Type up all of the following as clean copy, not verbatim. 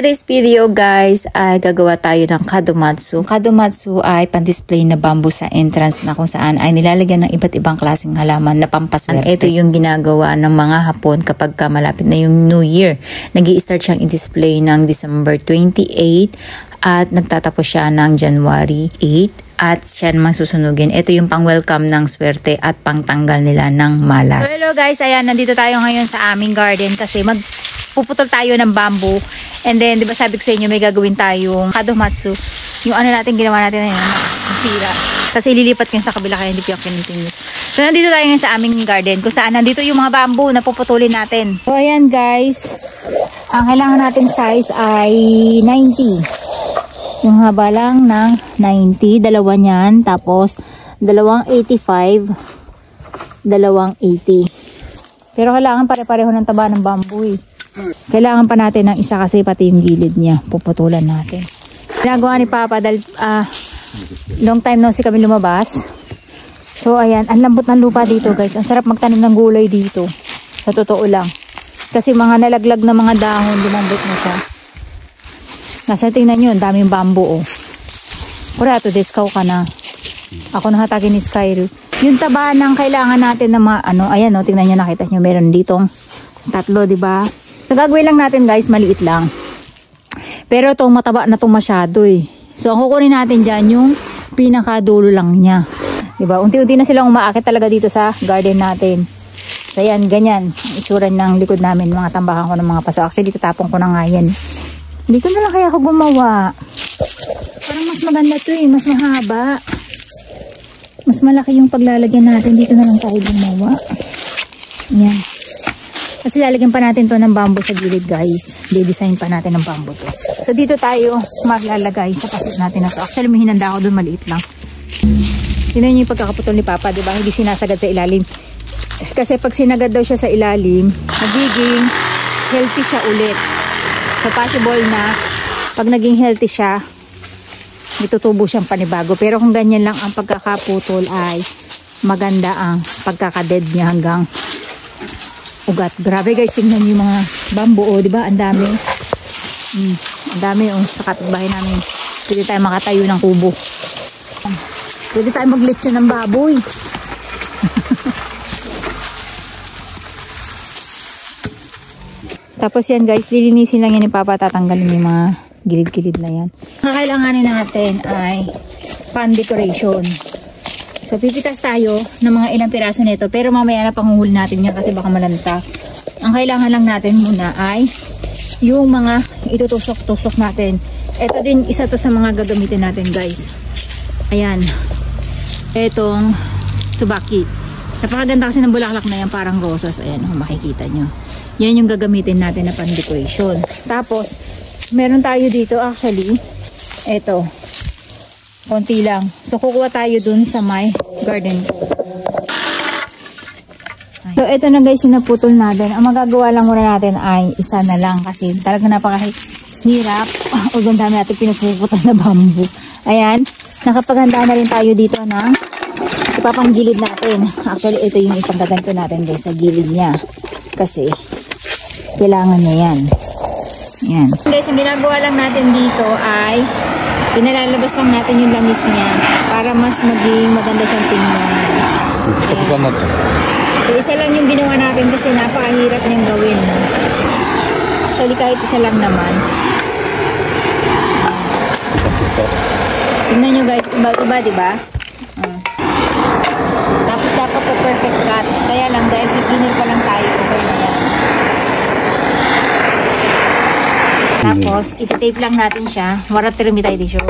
Today's video guys ay gagawa tayo ng kadomatsu. Kadomatsu ay pan-display na bamboo sa entrance na kung saan ay nilalagyan ng iba't ibang klaseng halaman na pampaswerte. Ito yung ginagawa ng mga Hapon kapag malapit na yung New Year. Nag-i-start siyang i-display ng December 28 at nagtatapos siya ng January 8. At siya namang susunugin. Ito yung pang-welcome ng swerte at pang-tanggal nila ng malas. So hello guys, ayan, nandito tayo ngayon sa aming garden kasi magpuputol tayo ng bamboo. And then, di ba sabi ko sa inyo, may gagawin tayong kadomatsu. Yung ano natin, ginawa natin na yun, masira. Kasi ililipat ko yun sa kabila kaya hindi ko yung continuous. So nandito tayo ngayon sa aming garden kung saan nandito yung mga bamboo na puputulin natin. So ayan guys, ang kailangan natin size ay 90. Yung haba lang ng 90, dalawa niyan, tapos dalawang 85, dalawang 80. Pero kailangan pare-pareho ng taba ng bamboo eh. Kailangan pa natin ng isa kasi pati yung gilid niya, puputulan natin. Ginagawa ni Papa dahil long time no si kami lumabas. So ayan, ang lambot ng lupa dito guys. Ang sarap magtanim ng gulay dito. Sa totoo lang. Kasi mga nalaglag na mga dahon, lumambot na siya. Nasa tingnan nyo, ang daming bamboo oh. Kurato, deskaw ka na. Ako nahatagin ni Skyro. Yung taba ng kailangan natin na ayan oh, tingnan nyo, nakita nyo, meron ditong tatlo, diba? So, gagawin lang natin guys, maliit lang. Pero itong mataba na itong masyado eh. So, ang kukunin natin dyan, yung pinakadulo lang niya. Diba? Unti-unti na silang umaakit talaga dito sa garden natin. So, ayan, ganyan. Itsura ng likod namin, mga tambakan ko ng mga paso. Actually, tatapon ko na nga yan. Dito na lang kaya ako gumawa. Parang mas maganda to eh. Mas mahaba. Mas malaki yung paglalagyan natin. Dito na lang tayo gumawa. Ayan. Kasi lalagyan pa natin to ng bamboo sa gilid guys. De-design pa natin ng bamboo to. So dito tayo maglalagay sa pasit natin na to. Actually may hinanda ako doon, maliit lang. Tingnan niyo yung pagkakaputol ni Papa, diba? Hindi sinasagad sa ilalim. Kasi pag sinagad daw siya sa ilalim, magiging healthy siya ulit. So possible na pag naging healthy siya, itutubo siyang panibago. Pero kung ganyan lang ang pagkakaputol ay maganda ang pagkakaded niya hanggang ugat. Grabe guys, tingnan niyo yung mga bamboo, oh, di ba? Ang dami. Ang dami oh, sa kapitbahay namin. Pwede tayo makatayo ng kubo. Pwede tayo maglitsyon ng baboy. Tapos yan guys, lilinisin lang yan ni Papa, tatanggalin yung mga gilid-gilid na yan. Kakailanganin natin ay pan decoration. So pipitas tayo ng mga ilang piraso nito, pero mamaya na panguhuli natin yan kasi baka malanta. Ang kailangan lang natin muna ay yung mga itutusok-tusok natin. Ito din, isa to sa mga gagamitin natin guys. Ayan. Etong tsubaki. Napakaganda kasi ng bulaklak na yan, parang rosas. Ayan, kung makikita nyo. Yan yung gagamitin natin na pan-decoration. Tapos, meron tayo dito actually, eto, konti lang. So, kukuha tayo dun sa my garden. So, eto na guys, yung naputol natin. Ang magagawa lang muna natin ay isa na lang kasi talaga napakahirap. O, ang dami natin pinupuputol na bamboo. Ayan, nakapaghanda na rin tayo dito ng ipapanggilid natin. Actually, ito yung ipanggaganto natin guys sa gilid niya. Kasi, kailangan na yan. Yan. Guys, ang ginagawa lang natin dito ay pinalalabas lang natin yung lamis niya para mas maging maganda siyang tingnan. So, isa lang yung ginawa natin kasi napakahirap niyang gawin. Actually, kahit isa lang naman. Tingnan nyo guys, iba-iba, diba? Tapos dapat to perfect cut. Kaya lang, dahil beginner pa lang tayo, okay na yan. Tapos, iti-tape lang natin siya. Waratirumi tayo dito.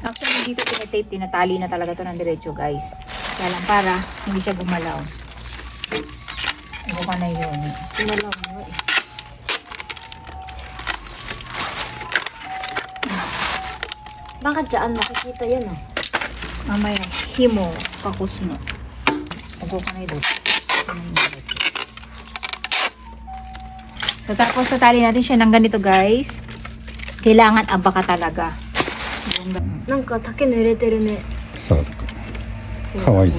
Actually, dito tinatape, tinatali na talaga to ng diretso, guys. Kaya lang para hindi siya gumalaw. Ano ka na yun? Gumalaw mo eh. Bakit dyan? Makikita yan oh. Mamaya, himo, kakusno. Ako ka na yun. So, tapos tatali natin siya ng ganito guys. Kailangan abaka talaga. Nanka, take no ireteru ne. So, kawaii.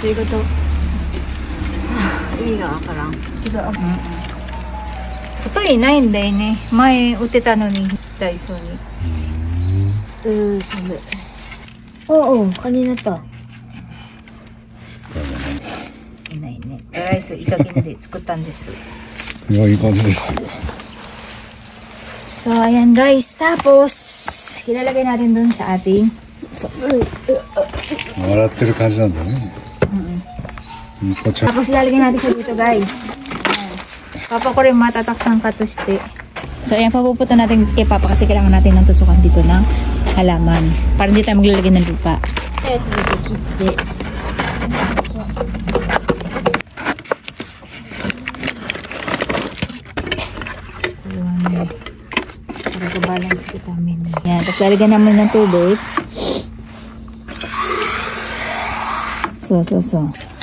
So, ito. 意味がわからん。違う。太いないんだよね。前売ってたのに、ダイソーに。寒い。おお、kanina to. いないね。ライスいい加減で作ったんです。いや、いい感じですよ。So, ayan guys. Tapos, ilalagay natin dun sa ating...笑ってる感じなんだね。こちら。Tapos, ilalagay natin siya dito guys. Ayan. Papa ko rin matataksan ka to stay. So, ayan, papuputo natin kay Papa kasi kailangan natin ng tusukan dito ng halaman. Para hindi tayo maglalagay ng lupa. Kaya ito dito, kitte. Para balance kita namin. Yan. Tapos lalagyan namin ng tubig. So.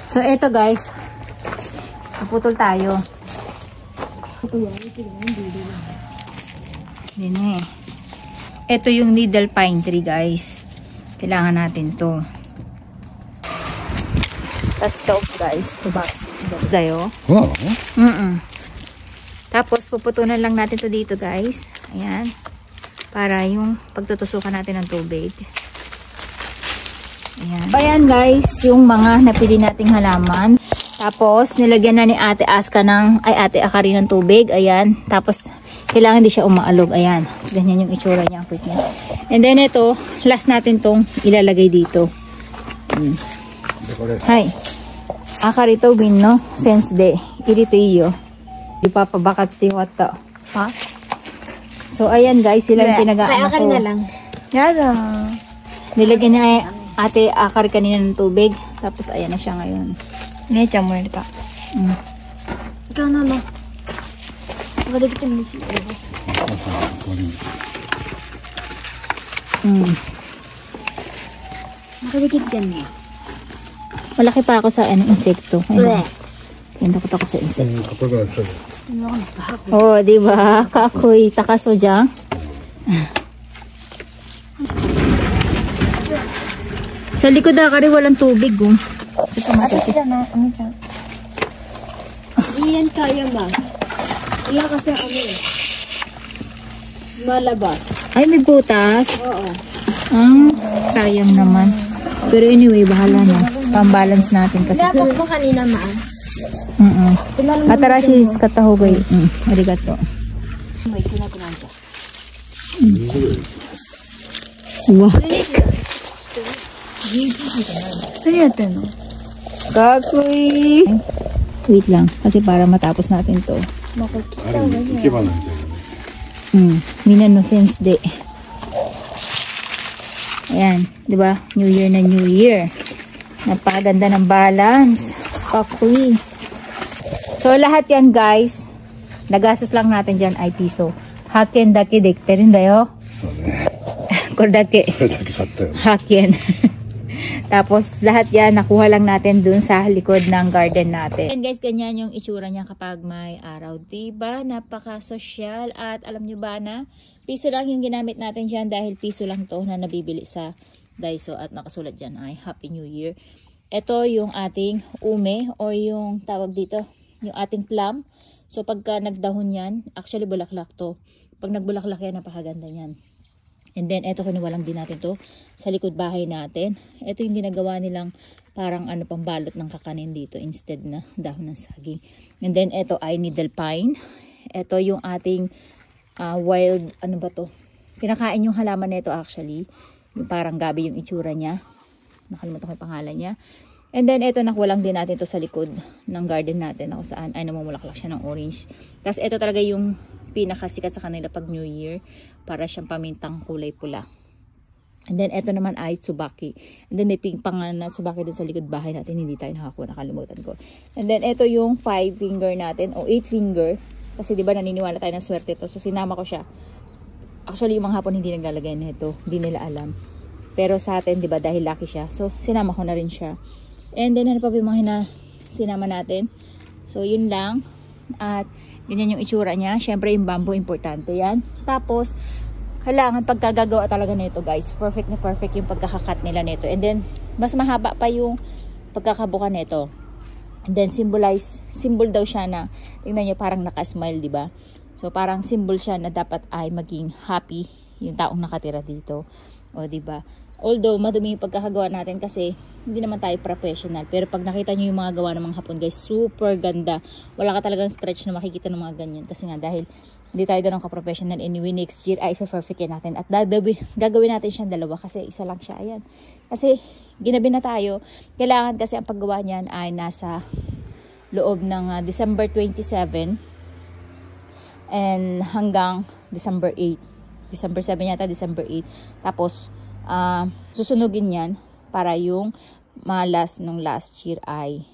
So, eto guys. Naputol tayo. Dine. Ito yung needle pine tree guys. Kailangan natin to. Tapos ito guys. Ito tayo. Wow. Tapos, puputunan lang natin to dito, guys. Ayan. Para yung pagtutusukan natin ng tubig. Ayan. Ayan, guys, yung mga napili nating halaman. Tapos, nilagyan na ni Ate Aska Ate Akari ng tubig. Ayan. Tapos, kailangan di siya umaalog. Ayan. So, ganyan yung itsura niya. Ang quick niya. And then, ito, last natin tong ilalagay dito. Hi. Akari to win, no? Sense de. Irito iyo. Di pa pabakap si Wata. Ha? So, ayan guys, sila yung pinag-aano ko. na lang. Yada. Nilagyan niya Ate Akar kanina ng tubig. Tapos, ayan na siya ngayon. Necha mo rin ka. Ikaw na lang. Magalit siya mo siya. Nakaligid ka niya. Malaki pa ako sa insekto. Ayun. Ayun, takot sa insekto. Oh, di ba? Kakoy takaso dyan. Sa likod Akari walang tubig. Ate sila na, ano siya? Hindi yan kaya ba? Wala kasi malabas. Ay, may butas. Oo. Sayang naman. Pero anyway, bahala na. Pambalance natin kasi. Dapat mo kanina maan. Atarashi katahogay. Arigato. May kinakunan siya. Wow. Ano yatin no? Kakoy. Wait lang. Kasi para matapos natin to. Makikita Ano, mo niya. ikiba na dyan. Minano sense de. Ayan. Diba? New Year na New Year. Napakaganda ng balance. Kakoy. So, lahat yan, guys. Nagastos lang natin dyan ay piso. Haken dake dekte rin dayo. そうね。 Kordake. これだけ買ったよ。 Haken. Tapos, lahat yan, nakuha lang natin dun sa likod ng garden natin. And guys, ganyan yung itsura niya kapag may araw. Diba? Napaka-sosyal. At alam nyo ba na, piso lang yung ginamit natin dyan dahil piso lang to na nabibili sa Daiso. At nakasulat dyan ay Happy New Year. Ito yung ating ume or yung tawag dito, yung ating plum. So, pagka nagdahon yan, actually bulaklak to. Pag nagbulaklak yan, napakaganda yan. And then, eto kinuwalang din natin to sa likod bahay natin. Ito yung ginagawa nilang parang pambalot ng kakanin dito instead na dahon ng saging. And then, eto ay needle pine. Ito yung ating wild, Pinakain yung halaman nito actually. Yung parang gabi yung itsura niya. Nakalimutan ko yung pangalan niya. And then, ito nakuwalang din natin to sa likod ng garden natin. Ako saan ay namumulaklak siya ng orange. Tapos, ito talaga yung pinakasikat sa kanila pag New Year. Para siyang pamintang kulay pula. And then, ito naman ay tsubaki. And then, may pink pang na tsubaki dun sa likod bahay natin. Hindi tayo nakakuha, nakalimutan ko. And then, ito yung 5 finger natin o 8 finger. Kasi diba naniniwala tayo ng swerte ito. So, sinama ko siya. Actually, yung mga hapon hindi naglalagay na ito. Hindi nila alam. Pero sa atin, diba, dahil lucky siya. So, sinama ko na rin siya. And then, ano pa yung mga sinama natin? So, yun lang. At, ganyan yung itsura niya. Siyempre, yung bamboo, importante yan. Tapos, kailangan pagkagagawa talaga nito, guys. Perfect na perfect yung pagkakakat nila nito. And then, mas mahaba pa yung pagkakabuka nito. And then, symbol daw siya na, tingnan nyo, parang nakasmile, diba? So parang symbol siya na dapat ay maging happy yung taong nakatira dito. O di ba? Although madumi yung pagkakagawa natin kasi hindi naman tayo professional. Pero pag nakita niyo yung mga gawa ng mga Hapon guys, super ganda. Wala ka talagang stretch na makikita ng mga ganyan. Kasi nga dahil hindi tayo ganun ka-professional. Anyway, next year ay perfect natin. At gagawin natin siyang dalawa kasi isa lang siya. Ayan. Kasi ginabi na tayo. Kailangan kasi ang paggawa niyan ay nasa loob ng December 27 and hanggang December 8. December 7 yata, December 8. Tapos, susunugin yan para yung malas nung last year ay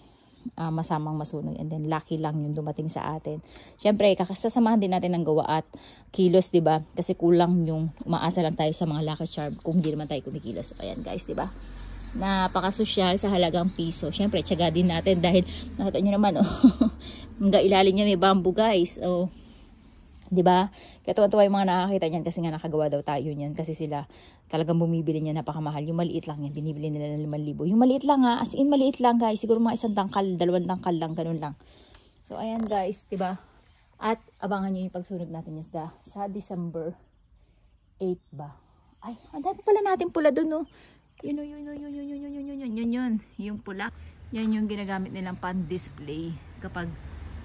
masamang masunog. And then, lucky lang yung dumating sa atin. Siyempre, kakasasamahan din natin ng gawa at kilos, diba? Kasi kulang yung umaasa lang tayo sa mga lucky charm kung hindi naman tayo kumikilos. Ayan guys, diba? Napakasosyal sa halagang piso. Siyempre, tiyaga din natin dahil nakita nyo naman, oh, hanggang ilalim niya may bamboo guys. Oh, diba? Kaya tuwa-tuwa yung mga nakakita niyan kasi nga nakagawa daw tayo niyan kasi sila talagang bumibili niya napakamahal. Yung maliit lang yan, binibili nila ng 5,000. Yung maliit lang ha, as in maliit lang guys. Siguro mga 1 tangkal, 2 tangkal lang, ganun lang. So ayan guys, diba? At abangan nyo yung pagsunog natin yasda sa December 8 ba? Ay, ang dami pala natin pula dun, no? Yun. Yung pula. Yan yung ginagamit nilang pan-display kapag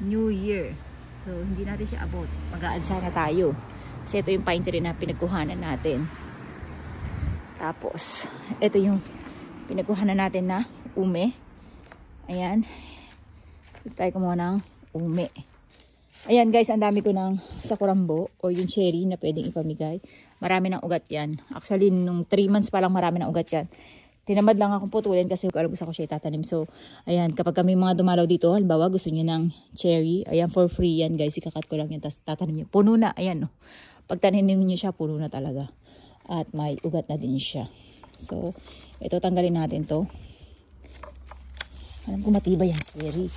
New Year. So, hindi natin siya abot. Mag-aadsa na tayo. Kasi ito yung pine tree na pinagkuhanan natin. Tapos, ito yung pinagkuhanan natin na ume. Ayan. Dito tayo kumuha ng ume. Ayan guys, ang dami ko ng sakurambo o yung cherry na pwedeng ipamigay. Marami ng ugat yan. Actually, nung 3 months pa lang marami ng ugat yan. Tinamad lang akong putulin kasi gusto ko siya itatanim. So, ayan, kapag kami mga dumalaw dito, halimbawa gusto niyo ng cherry, ayan, for free yan guys, ikakat ko lang yan, tapos tatanim niyo. Puno na, ayan, no. Pag tanimin niyo siya, puno na talaga. At may ugat na din siya. So, ito, tanggalin natin to. Alam ko matibay yung cherry.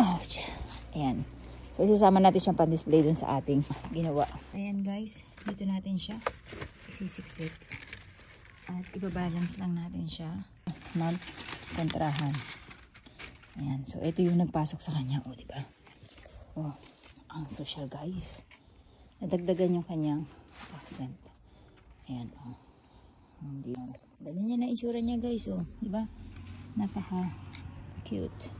Oh, ayan. So, isasama natin siyang pan-display dun sa ating ginawa. Ayan guys, dito natin siya isisiksik. At ibabalance lang natin siya. Magkontrahan. Ayan. So, ito yung nagpasok sa kanya. O, diba? Oh, ang social guys. Nadagdagan yung kanyang accent. Ayan. Oh. Hindi. Ganyan yan na itsura niya guys. Oh, diba? Napaka cute.